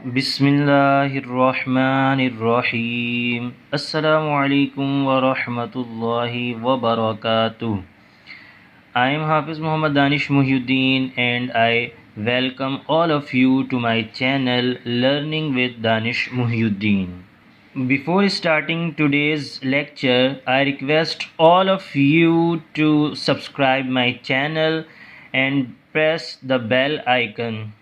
बिस्मिल्लाहिर्रहमानिर्रहीम। अस्सलामुअलैकुम वरहमतुल्लाहि वबरकातुह। I am Hafiz Muhammad Danish Muhyiddin and I welcome all of you to my channel Learning with Danish Muhyiddin. Before starting today's lecture, I request all of you to subscribe my channel and press the bell icon.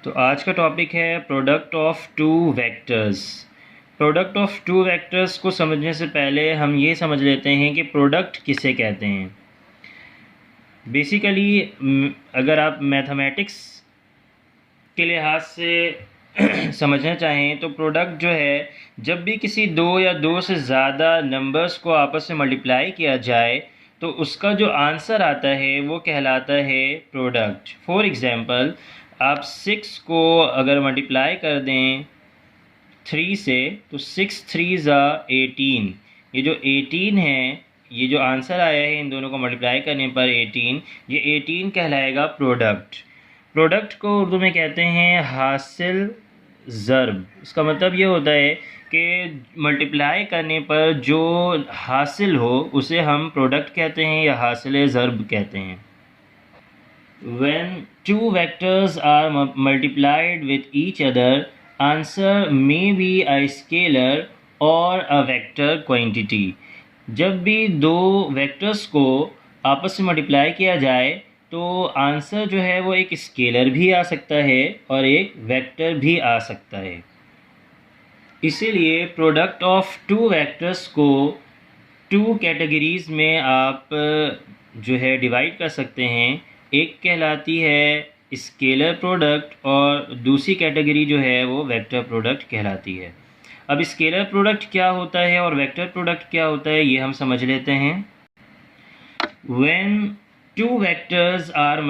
तो आज का topic है product of two vectors. Product of two vectors को समझने से पहले हम ये समझ लेते हैं कि प्रोडक्ट किसे कहते हैं। बेसिकली अगर आप मैथमेटिक्स के लिहाज से समझना चाहें तो प्रोडक्ट जो है, जब भी किसी दो या दो से ज़्यादा नंबर्स को आपस में मल्टीप्लाई किया जाए तो उसका जो आंसर आता है वो कहलाता है प्रोडक्ट। फॉर एग्ज़ाम्पल, आप 6 को अगर मल्टीप्लाई कर दें 3 से तो 6 3 ज़ा 18। ये जो 18 है, ये जो आंसर आया है इन दोनों को मल्टीप्लाई करने पर 18, ये 18 कहलाएगा प्रोडक्ट। प्रोडक्ट को उर्दू में कहते हैं हासिल ज़र्ब। इसका मतलब ये होता है कि मल्टीप्लाई करने पर जो हासिल हो उसे हम प्रोडक्ट कहते हैं या हासिल ज़र्ब कहते हैं। When two vectors are multiplied with each other, answer may be a scalar or a vector quantity. जब भी दो वेक्टर्स को आपस में मल्टीप्लाई किया जाए तो आंसर जो है वो एक स्केलर भी आ सकता है और एक वेक्टर भी आ सकता है। इसीलिए प्रोडक्ट ऑफ टू वेक्टर्स को टू कैटेगरीज़ में आप जो है डिवाइड कर सकते हैं। एक कहलाती है स्केलर प्रोडक्ट और दूसरी कैटेगरी जो है वो वेक्टर प्रोडक्ट कहलाती है। अब स्केलर प्रोडक्ट क्या होता है और वेक्टर प्रोडक्ट क्या होता है ये हम समझ लेते हैं। When two vectors are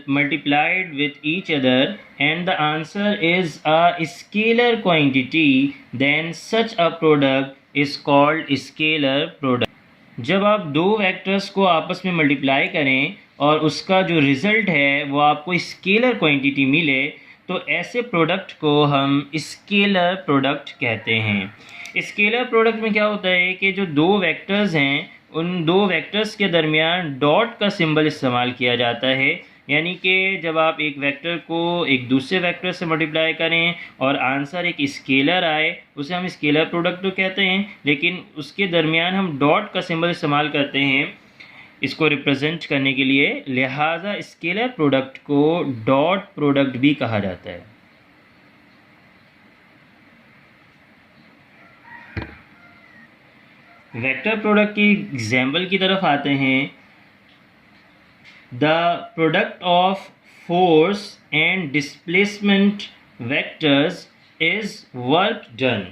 multiplied with each other and the answer is a scalar quantity, then such a product is called scalar product. जब आप दो वेक्टर्स को आपस में मल्टीप्लाई करें और उसका जो रिज़ल्ट है वो आपको स्केलर क्वांटिटी मिले तो ऐसे प्रोडक्ट को हम स्केलर प्रोडक्ट कहते हैं। स्केलर प्रोडक्ट में क्या होता है कि जो दो वेक्टर्स हैं उन दो वेक्टर्स के दरमियान डॉट का सिंबल इस्तेमाल किया जाता है। यानी कि जब आप एक वेक्टर को एक दूसरे वेक्टर से मल्टीप्लाई करें और आंसर एक स्केलर आए उसे हम स्केलर प्रोडक्ट तो कहते हैं, लेकिन उसके दरमियान हम डॉट का सिंबल इस्तेमाल करते हैं इसको रिप्रेजेंट करने के लिए, लिहाजा scalar product co dot product भी कहा जाता है। वेक्टर प्रोडक्ट की एग्जाम्पल की तरफ आते हैं। The product of force and displacement vectors is work done.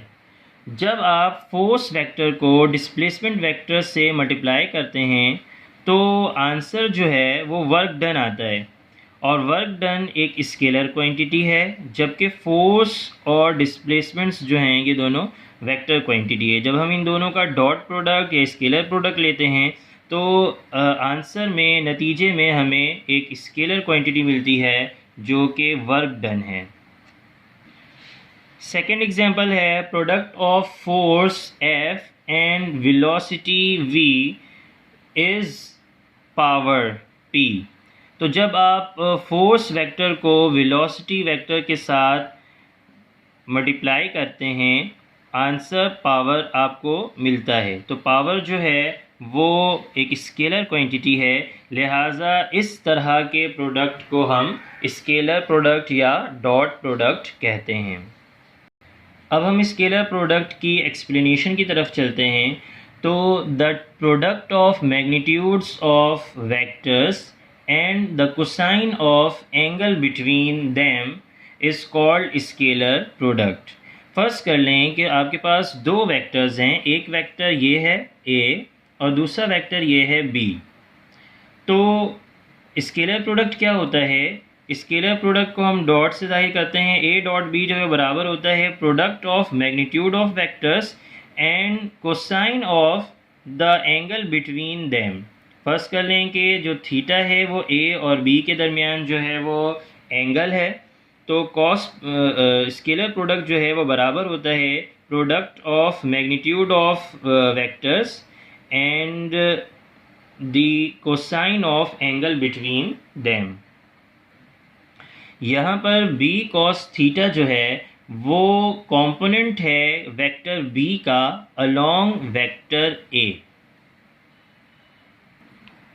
जब आप फोर्स वेक्टर को डिस्प्लेसमेंट वेक्टर से मल्टीप्लाई करते हैं तो आंसर जो है वो वर्क डन आता है और वर्क डन एक स्केलर क्वांटिटी है, जबकि फोर्स और डिस्प्लेसमेंट्स जो हैं ये दोनों वेक्टर क्वांटिटी है। जब हम इन दोनों का डॉट प्रोडक्ट या स्केलर प्रोडक्ट लेते हैं तो आंसर में नतीजे में हमें एक स्केलर क्वांटिटी मिलती है जो कि वर्क डन है। सेकेंड एग्जांपल है product of force F and velocity V is power P। तो जब आप फोर्स वेक्टर को वेलोसिटी वेक्टर के साथ मल्टीप्लाई करते हैं आंसर पावर आपको मिलता है। तो पावर जो है वो एक स्केलर क्वांटिटी है, लिहाजा इस तरह के प्रोडक्ट को हम स्केलर प्रोडक्ट या डॉट प्रोडक्ट कहते हैं। अब हम स्केलर प्रोडक्ट की एक्सप्लेनेशन की तरफ चलते हैं। तो the product of magnitudes of vectors and the cosine of angle between them is called scalar product. First कर लें कि आपके पास दो वेक्टर्स हैं, एक वेक्टर ये है A और दूसरा वेक्टर ये है B। तो स्केलर प्रोडक्ट क्या होता है? स्केलर प्रोडक्ट को हम डॉट से जाहिर करते हैं। A डॉट B जो है बराबर होता है product of magnitude of vectors and cosine of the angle between them. First कर लें कि जो थीटा है वो A और B के दरमियान जो है वो एंगल है तो स्केलर प्रोडक्ट जो है वो बराबर होता है product of magnitude of vectors and the cosine of angle between them. यहाँ पर b cos थीटा जो है वो कंपोनेंट है वेक्टर b का अलोंग वेक्टर a।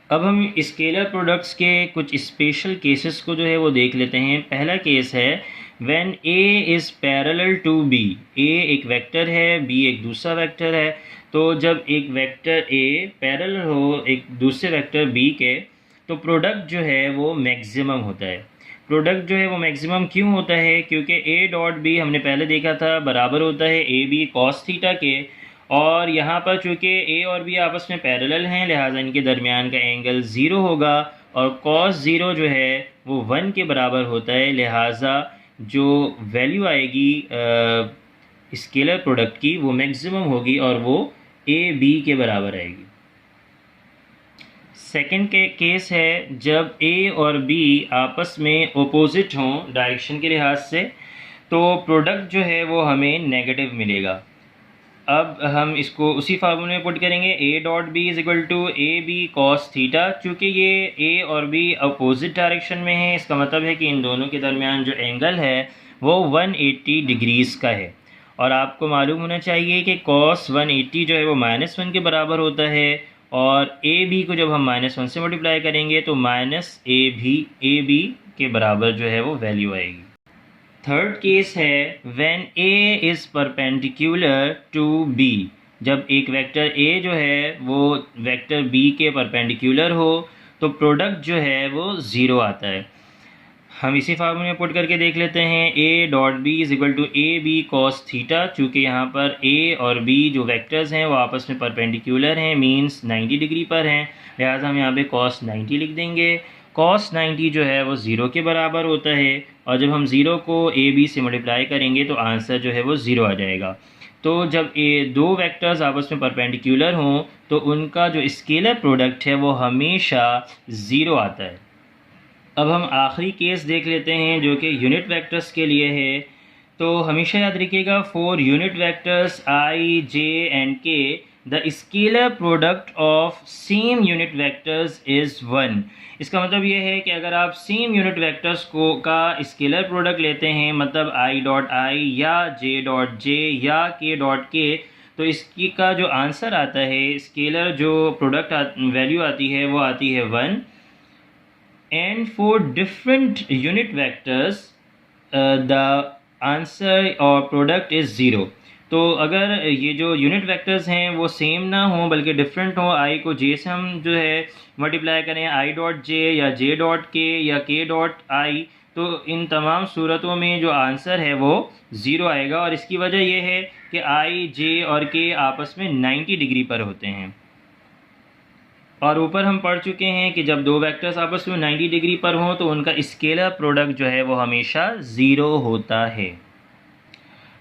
अब हम स्केलर प्रोडक्ट्स के कुछ स्पेशल केसेस को जो है वो देख लेते हैं। पहला केस है when a is parallel to b। a एक वेक्टर है, b एक दूसरा वेक्टर है। तो जब एक वेक्टर a पैरेलल हो एक दूसरे वेक्टर b के तो प्रोडक्ट जो है वो मैक्सिमम होता है। प्रोडक्ट जो है वो मैक्सिमम क्यों होता है? क्योंकि a डॉट b हमने पहले देखा था बराबर होता है ए बी कॉस थीटा के, और यहाँ पर चूँकि a और b आपस में पैरेलल हैं लिहाजा इनके दरमियान का एंगल 0 होगा, और cos 0 जो है वो 1 के बराबर होता है। लिहाजा जो वैल्यू आएगी स्केलर प्रोडक्ट की वो मैक्सिमम होगी और वो a b के बराबर आएगी। सेकंड के केस है जब a और b आपस में ओपोजिट हों डायरेक्शन के लिहाज से, तो प्रोडक्ट जो है वो हमें नेगेटिव मिलेगा। अब हम इसको उसी फार्मूले में पुट करेंगे a dot b is equal to a b cos theta. चूँकि ये a और b अपोजिट डायरेक्शन में है, इसका मतलब है कि इन दोनों के दरमियान जो एंगल है वो 180 डिग्रीज़ का है। और आपको मालूम होना चाहिए कि cos 180 जो है वो -1 के बराबर होता है, और ए बी को जब हम -1 से मल्टीप्लाई करेंगे तो ए बी के बराबर जो है वो वैल्यू आएगी। थर्ड केस है when a is perpendicular to b. जब एक वेक्टर ए जो है वो वेक्टर बी के परपेंडिकुलर हो तो प्रोडक्ट जो है वो 0 आता है। हम इसी फार्मूले में पुट करके देख लेते हैं a dot b is equal to a b cos theta. चूँकि यहाँ पर a और b जो वेक्टर्स हैं वो आपस में परपेंडिकुलर हैं, मींस 90 डिग्री पर हैं, लिहाजा हम यहाँ पे cos 90 लिख देंगे। cos 90 जो है वो 0 के बराबर होता है, और जब हम 0 को a b से मल्टीप्लाई करेंगे तो आंसर जो है वो 0 आ जाएगा। तो जब दो वेक्टर्स आपस में परपेंडिकुलर हों तो उनका जो स्केलर प्रोडक्ट है वो हमेशा 0 आता है। अब हम आखिरी केस देख लेते हैं जो कि यूनिट वेक्टर्स के लिए है। तो हमेशा याद रखिएगा for unit vectors i, j and k the scalar product of same unit vectors is 1। इसका मतलब ये है कि अगर आप सेम यूनिट वेक्टर्स को का स्केलर प्रोडक्ट लेते हैं, मतलब i डॉट आई या j डॉट जे या k डॉट के, तो इसकी का जो आंसर आता है स्केलर जो प्रोडक्ट वैल्यू आती है वो आती है 1। And for different unit vectors the answer or product is 0। तो अगर ये जो यूनिट वेक्टर्स हैं वो सेम ना हो बल्कि डिफरेंट हो, i को j से हम जो है मल्टीप्लाई करें i डॉट जे या j डॉट के या k डॉट i, तो इन तमाम सूरतों में जो आंसर है वो 0 आएगा। और इसकी वजह यह है कि i, j और k आपस में 90 डिग्री पर होते हैं। और ऊपर हम पढ़ चुके हैं कि जब दो वेक्टर्स आपस में 90 डिग्री पर हों तो उनका स्केलर प्रोडक्ट जो है वो हमेशा 0 होता है।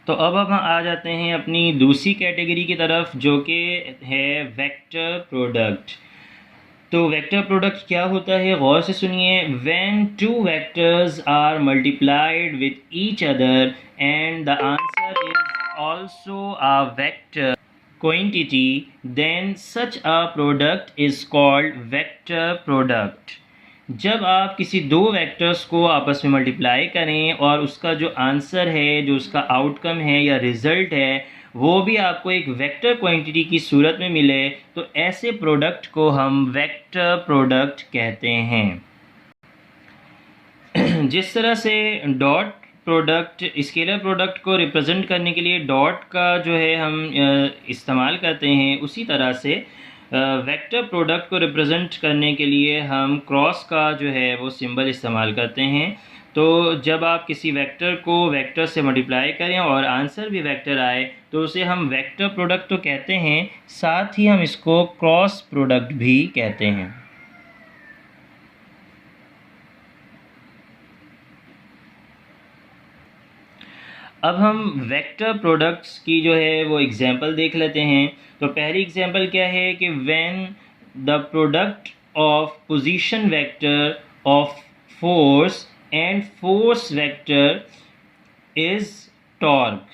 तो अब हम आ जाते हैं अपनी दूसरी कैटेगरी की तरफ जो कि है वेक्टर प्रोडक्ट। तो वेक्टर प्रोडक्ट क्या होता है, गौर से सुनिए। When two vectors are multiplied with each other and the answer is also a vector quantity, then such a product is called vector product। जब आप किसी दो वेक्टर्स को आपस में मल्टीप्लाई करें और उसका जो आंसर है, जो उसका आउटकम है या रिज़ल्ट है, वो भी आपको एक वेक्टर क्वांटिटी की सूरत में मिले, तो ऐसे प्रोडक्ट को हम वेक्टर प्रोडक्ट कहते हैं। जिस तरह से डॉट प्रोडक्ट स्केलर प्रोडक्ट को रिप्रेजेंट करने के लिए डॉट का जो है हम इस्तेमाल करते हैं, उसी तरह से वेक्टर प्रोडक्ट को रिप्रेजेंट करने के लिए हम क्रॉस का जो है वो सिंबल इस्तेमाल करते हैं। तो जब आप किसी वेक्टर को वेक्टर से मल्टीप्लाई करें और आंसर भी वेक्टर आए तो उसे हम वेक्टर प्रोडक्ट तो कहते हैं, साथ ही हम इसको क्रॉस प्रोडक्ट भी कहते हैं। अब हम वेक्टर प्रोडक्ट्स की जो है वो एग्जांपल देख लेते हैं। तो पहली एग्जांपल क्या है कि when the product of position vector of force and force vector is torque.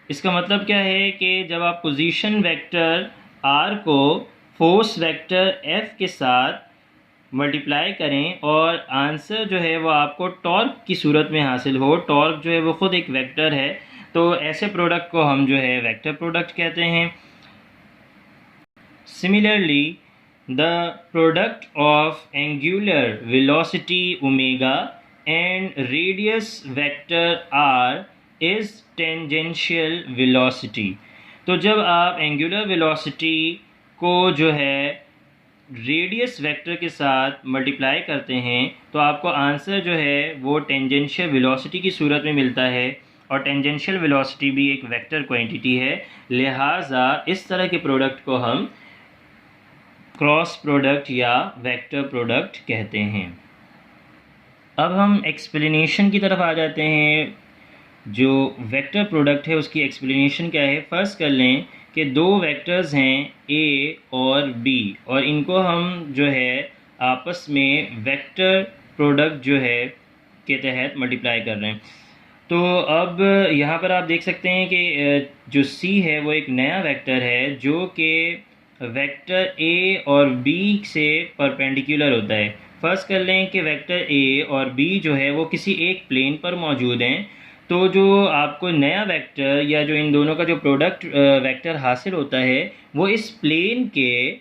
इसका मतलब क्या है कि जब आप पोजीशन वेक्टर r को फोर्स वेक्टर f के साथ मल्टीप्लाई करें और आंसर जो है वो आपको टॉर्क की सूरत में हासिल हो, टॉर्क जो है वो ख़ुद एक वेक्टर है, तो ऐसे प्रोडक्ट को हम जो है वेक्टर प्रोडक्ट कहते हैं। Similarly the product of angular velocity omega and radius vector r is tangential velocity. तो जब आप एंगुलर वेलोसिटी को जो है रेडियस वेक्टर के साथ मल्टीप्लाई करते हैं तो आपको आंसर जो है वो टेंजेंशियल वेलोसिटी की सूरत में मिलता है, और टेंजेंशियल वेलोसिटी भी एक वेक्टर क्वांटिटी है, लिहाजा इस तरह के प्रोडक्ट को हम क्रॉस प्रोडक्ट या वेक्टर प्रोडक्ट कहते हैं। अब हम एक्सप्लेनेशन की तरफ आ जाते हैं। जो वेक्टर प्रोडक्ट है उसकी एक्सप्लेनेशन क्या है। फ़र्ज़ कर लें कि दो वेक्टर्स हैं a और b, और इनको हम जो है आपस में वेक्टर प्रोडक्ट जो है के तहत मल्टीप्लाई कर रहे हैं। तो अब यहाँ पर आप देख सकते हैं कि जो c है वो एक नया वेक्टर है जो कि वेक्टर a और b से परपेंडिकुलर होता है। फ़र्ज़ कर लें कि वेक्टर a और b जो है वो किसी एक प्लेन पर मौजूद हैं, तो जो आपको नया वेक्टर या जो इन दोनों का जो प्रोडक्ट वेक्टर हासिल होता है वो इस प्लेन के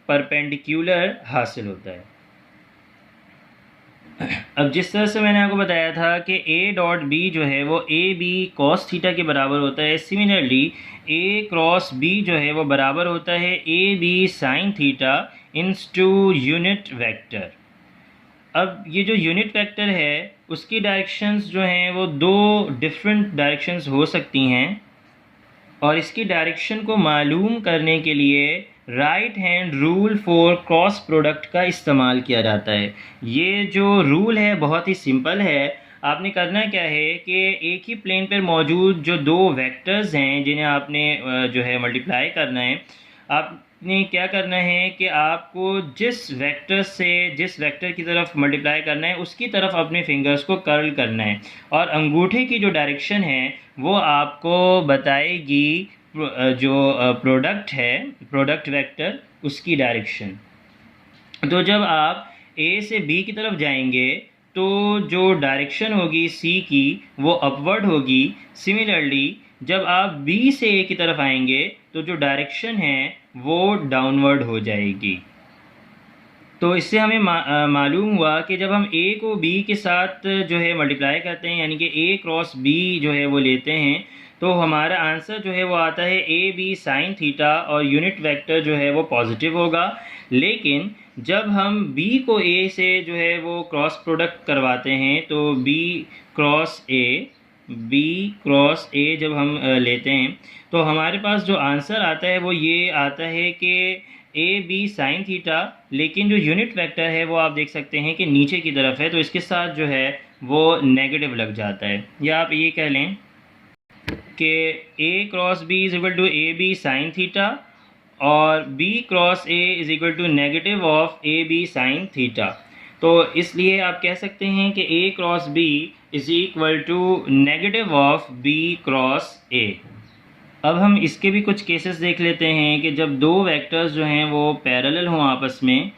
परपेंडिकुलर हासिल होता है। अब जिस तरह से मैंने आपको बताया था कि a डॉट b जो है वो a b cos थीटा के बराबर होता है, सिमिलरली a क्रॉस b जो है वो बराबर होता है a b sin theta into unit vector. अब ये जो यूनिट वेक्टर है उसकी डायरेक्शंस जो हैं वो दो डिफरेंट डायरेक्शंस हो सकती हैं, और इसकी डायरेक्शन को मालूम करने के लिए right hand rule for cross product का इस्तेमाल किया जाता है। ये जो रूल है बहुत ही सिंपल है। आपने करना क्या है कि एक ही प्लेन पर मौजूद जो दो वेक्टर्स हैं जिन्हें आपने जो है मल्टीप्लाई करना है, आपने क्या करना है कि आपको जिस वेक्टर की तरफ मल्टीप्लाई करना है उसकी तरफ अपने फिंगर्स को कर्ल करना है, और अंगूठे की जो डायरेक्शन है वो आपको बताएगी जो प्रोडक्ट है, प्रोडक्ट वेक्टर, उसकी डायरेक्शन। तो जब आप A से B की तरफ जाएंगे तो जो डायरेक्शन होगी C की वो अपवर्ड होगी। सिमिलरली जब आप B से A की तरफ आएंगे तो जो डायरेक्शन है वो डाउनवर्ड हो जाएगी। तो इससे हमें मालूम हुआ कि जब हम A को B के साथ जो है मल्टीप्लाई करते हैं, यानी कि A क्रॉस B जो है वो लेते हैं, तो हमारा आंसर जो है वो आता है a b साइन थीटा, और यूनिट वेक्टर जो है वो पॉजिटिव होगा। लेकिन जब हम b को a से जो है वो क्रॉस प्रोडक्ट करवाते हैं तो b क्रॉस a जब हम लेते हैं तो हमारे पास जो आंसर आता है वो ये आता है कि a b साइन थीटा, लेकिन जो यूनिट वेक्टर है वो आप देख सकते हैं कि नीचे की तरफ है, तो इसके साथ जो है वो नेगेटिव लग जाता है। या आप ये कह लें कि a cross b is equal to a b sine theta और b cross a is equal to negative of a b sine theta. तो इसलिए आप कह सकते हैं कि a cross b is equal to negative of b cross a। अब हम इसके भी कुछ केसेस देख लेते हैं कि जब दो वेक्टर्स जो हैं वो पैरेलल हों आपस में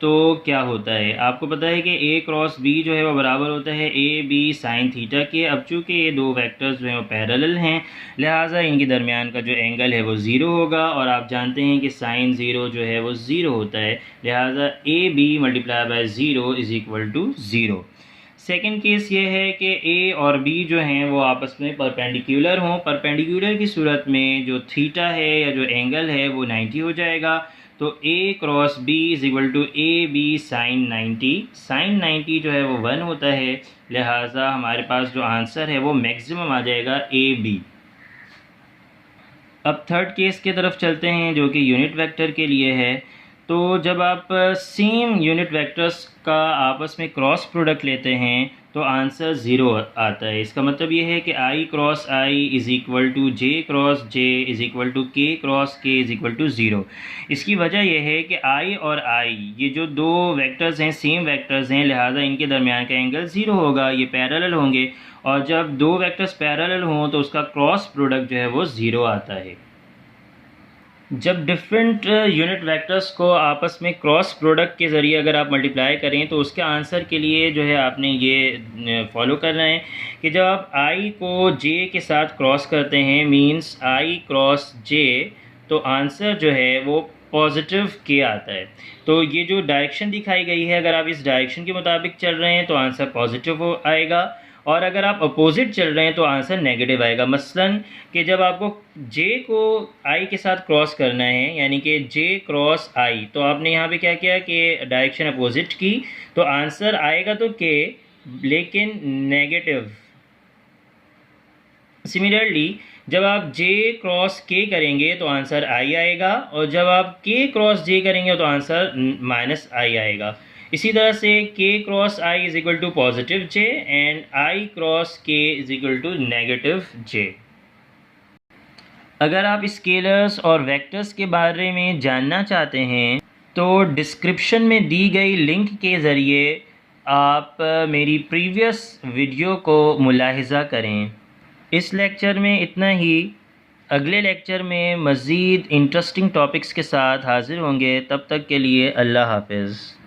तो क्या होता है। आपको पता है कि a क्रॉस b जो है वो बराबर होता है a b साइन थीटा के। अब चूँकि ये दो वेक्टर्स जो हैं वो पैरेलल हैं, लिहाजा इनके दरमियान का जो एंगल है वो ज़ीरो होगा, और आप जानते हैं कि साइन ज़ीरो जो है वो ज़ीरो होता है, लिहाजा a b multiply by zero is equal to zero. Second case ये है कि a और b जो हैं वो आपस में परपेंडिकुलर हों। परपेंडिकुलर की सूरत में जो थीटा है या जो एंगल है वो 90 हो जाएगा। तो a cross b is equal to a b sine 90। Sine 90 जो है वो 1 होता है, लिहाजा हमारे पास जो आंसर है वो मैक्सिमम आ जाएगा ए बी। अब थर्ड केस की तरफ चलते हैं जो कि यूनिट वेक्टर के लिए है। तो जब आप सेम यूनिट वेक्टर्स का आपस में क्रॉस प्रोडक्ट लेते हैं तो आंसर ज़ीरो आता है। इसका मतलब ये है कि i cross i is equal to j cross j is equal to k cross k is equal to zero. इसकी वजह यह है कि i और i ये जो दो वेक्टर्स हैं सेम वेक्टर्स हैं, लिहाजा इनके दरमियान का एंगल ज़ीरो होगा, ये पैरेलल होंगे, और जब दो वेक्टर्स पैरेलल हों तो उसका क्रॉस प्रोडक्ट जो है वो ज़ीरो आता है। जब डिफरेंट यूनिट वेक्टर्स को आपस में क्रॉस प्रोडक्ट के ज़रिए अगर आप मल्टीप्लाई करें तो उसके आंसर के लिए जो है आपने ये फॉलो करना है कि जब आप i को j के साथ क्रॉस करते हैं मींस i क्रॉस j, तो आंसर जो है वो पॉजिटिव k आता है। तो ये जो डायरेक्शन दिखाई गई है, अगर आप इस डायरेक्शन के मुताबिक चल रहे हैं तो आंसर पॉजिटिव आएगा, और अगर आप अपोजिट चल रहे हैं तो आंसर नेगेटिव आएगा। मसलन कि जब आपको j को i के साथ क्रॉस करना है यानी कि j क्रॉस i, तो आपने यहाँ पे क्या किया कि डायरेक्शन अपोजिट की, तो आंसर आएगा तो k लेकिन नेगेटिव। सिमिलरली जब आप j क्रॉस k करेंगे तो आंसर i आएगा, और जब आप k क्रॉस j करेंगे तो आंसर माइनस i आएगा। इसी तरह से k cross i is equal to positive j and i cross k is equal to negative j। अगर आप स्केलर्स और वेक्टर्स के बारे में जानना चाहते हैं तो डिस्क्रिप्शन में दी गई लिंक के ज़रिए आप मेरी प्रीवियस वीडियो को मुलाहिज़ा करें। इस लेक्चर में इतना ही। अगले लेक्चर में मज़ीद इंटरेस्टिंग टॉपिक्स के साथ हाज़िर होंगे। तब तक के लिए अल्लाह हाफ़िज़।